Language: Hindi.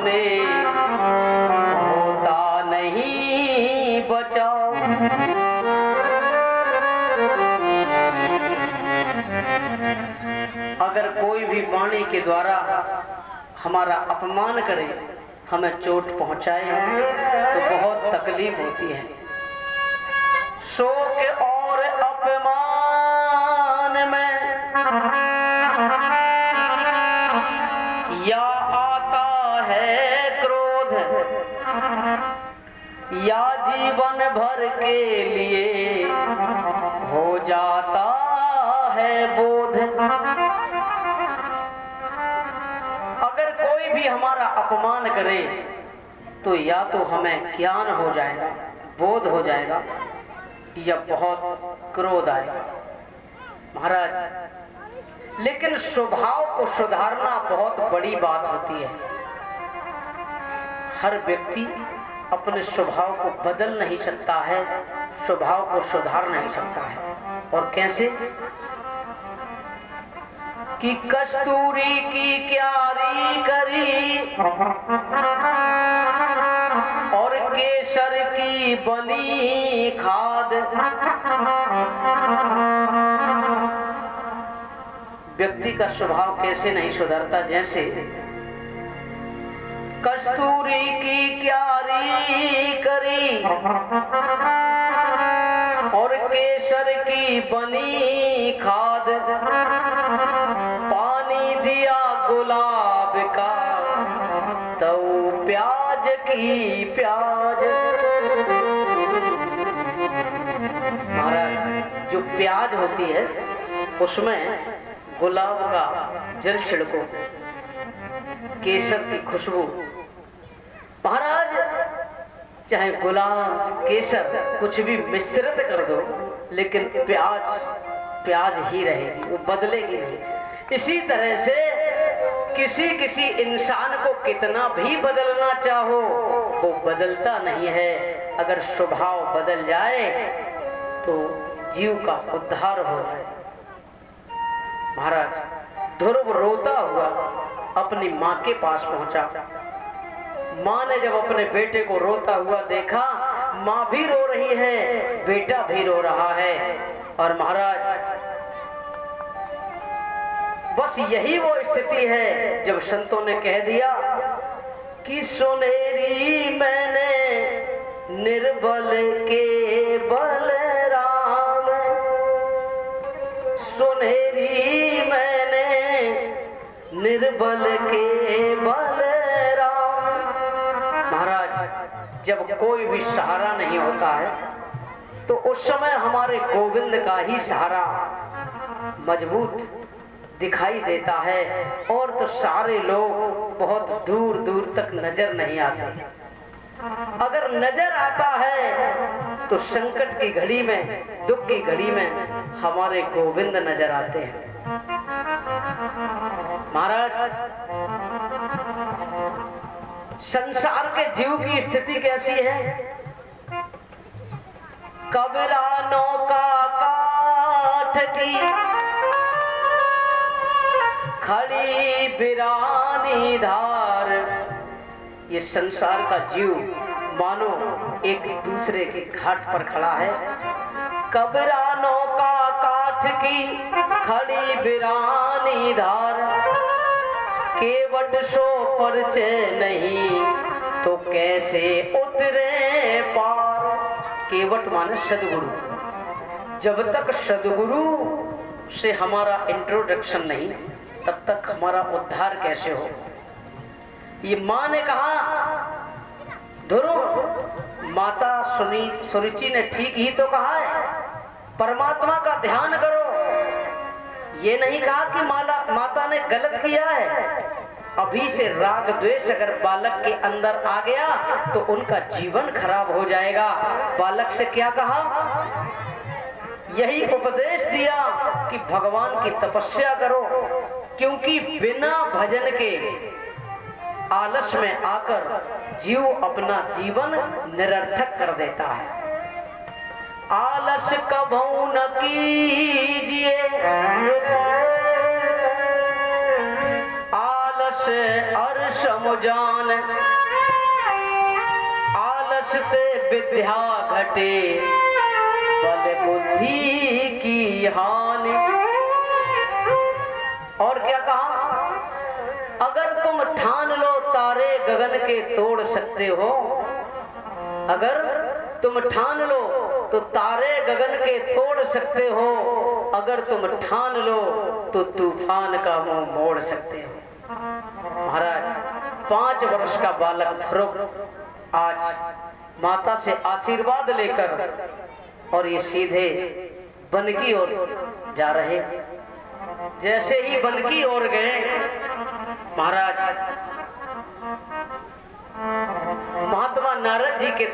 रे होता नहीं बचाओ। अगर कोई भी वाणी के द्वारा हमारा अपमान करे, हमें चोट पहुंचाए तो बहुत तकलीफ होती है। शोक और अपमान में या आता है क्रोध, या जीवन भर के लिए हो जाता है बोध। अगर कोई भी हमारा अपमान करे तो या तो हमें ज्ञान हो जाएगा, बोध हो जाएगा, या बहुत क्रोध आएगा। महाराज, लेकिन स्वभाव को सुधारना बहुत बड़ी बात होती है। हर व्यक्ति अपने स्वभाव को बदल नहीं सकता है, स्वभाव को सुधार नहीं सकता है। और कैसे? कि कस्तूरी की क्यारी करी और केसर की बनी खाद। व्यक्ति का स्वभाव कैसे नहीं सुधरता? जैसे कस्तूरी की क्यारी करी और केसर की बनी खाद, पानी दिया गुलाब का तो प्याज की प्याज। महाराज, जो प्याज होती है उसमें गुलाब का जल छिड़को, केसर की खुशबू। महाराज, चाहे गुलाब केसर कुछ भी मिश्रित कर दो, लेकिन प्याज ही रहेगी, वो बदलेगी नहीं। इसी तरह से किसी इंसान को कितना भी बदलना चाहो वो बदलता नहीं है। अगर स्वभाव बदल जाए तो जीव का उद्धार हो जाए। महाराज, ध्रुव रोता हुआ अपनी माँ के पास पहुंचा। माँ ने जब अपने बेटे को रोता हुआ देखा, माँ भी रो रही है, बेटा भी रो रहा है। और महाराज, बस यही वो स्थिति है जब संतों ने कह दिया कि सुनेरी मैंने निर्बल के बलराम, सुनेरी मैंने निर्बल के बलराम। महाराज, जब कोई भी सहारा नहीं होता है तो उस समय हमारे गोविंद का ही सहारा मजबूत दिखाई देता है। और तो सारे लोग बहुत दूर दूर तक नजर नहीं आते। अगर नजर आता है तो संकट की घड़ी में, दुख की घड़ी में हमारे गोविंद नजर आते हैं। महाराज, संसार के जीव की स्थिति कैसी है? कबरानों का काठ की खड़ी बिरानी धार। ये संसार का जीव मानो एक दूसरे के घाट पर खड़ा है। कबरानों का काठ की खड़ी बिरानी धार, केवट सो परचे नहीं तो कैसे उतरे पार। केवट माने सदगुरु। जब तक सदगुरु से हमारा इंट्रोडक्शन नहीं, तब तक हमारा उद्धार कैसे हो? ये माँ ने कहा, ध्रुव, माता सुरुचि ने ठीक ही तो कहा है, परमात्मा का ध्यान करो। ये नहीं कहा कि माता ने गलत किया है। अभी से राग द्वेष अगर बालक के अंदर आ गया तो उनका जीवन खराब हो जाएगा। बालक से क्या कहा? यही उपदेश दिया कि भगवान की तपस्या करो, क्योंकि बिना भजन के आलस में आकर जीव अपना जीवन निरर्थक कर देता है। आलस कभू न कीजिए, आलस अर्ष जम जान, आलस ते विद्या घटे, बल बुद्धि की हानि। और क्या कहा, अगर तुम ठान लो तारे गगन के तोड़ सकते हो, अगर तुम ठान लो तो तारे गगन के तोड़ सकते हो, अगर तुम ठान लो तो तूफान का मुंह मोड़ सकते हो। महाराज 5 वर्ष का बालक ध्रुव आज माता से आशीर्वाद लेकर और ये सीधे वन की ओर जा रहे। जैसे ही वन की ओर गए, महाराज महात्मा नारद जी के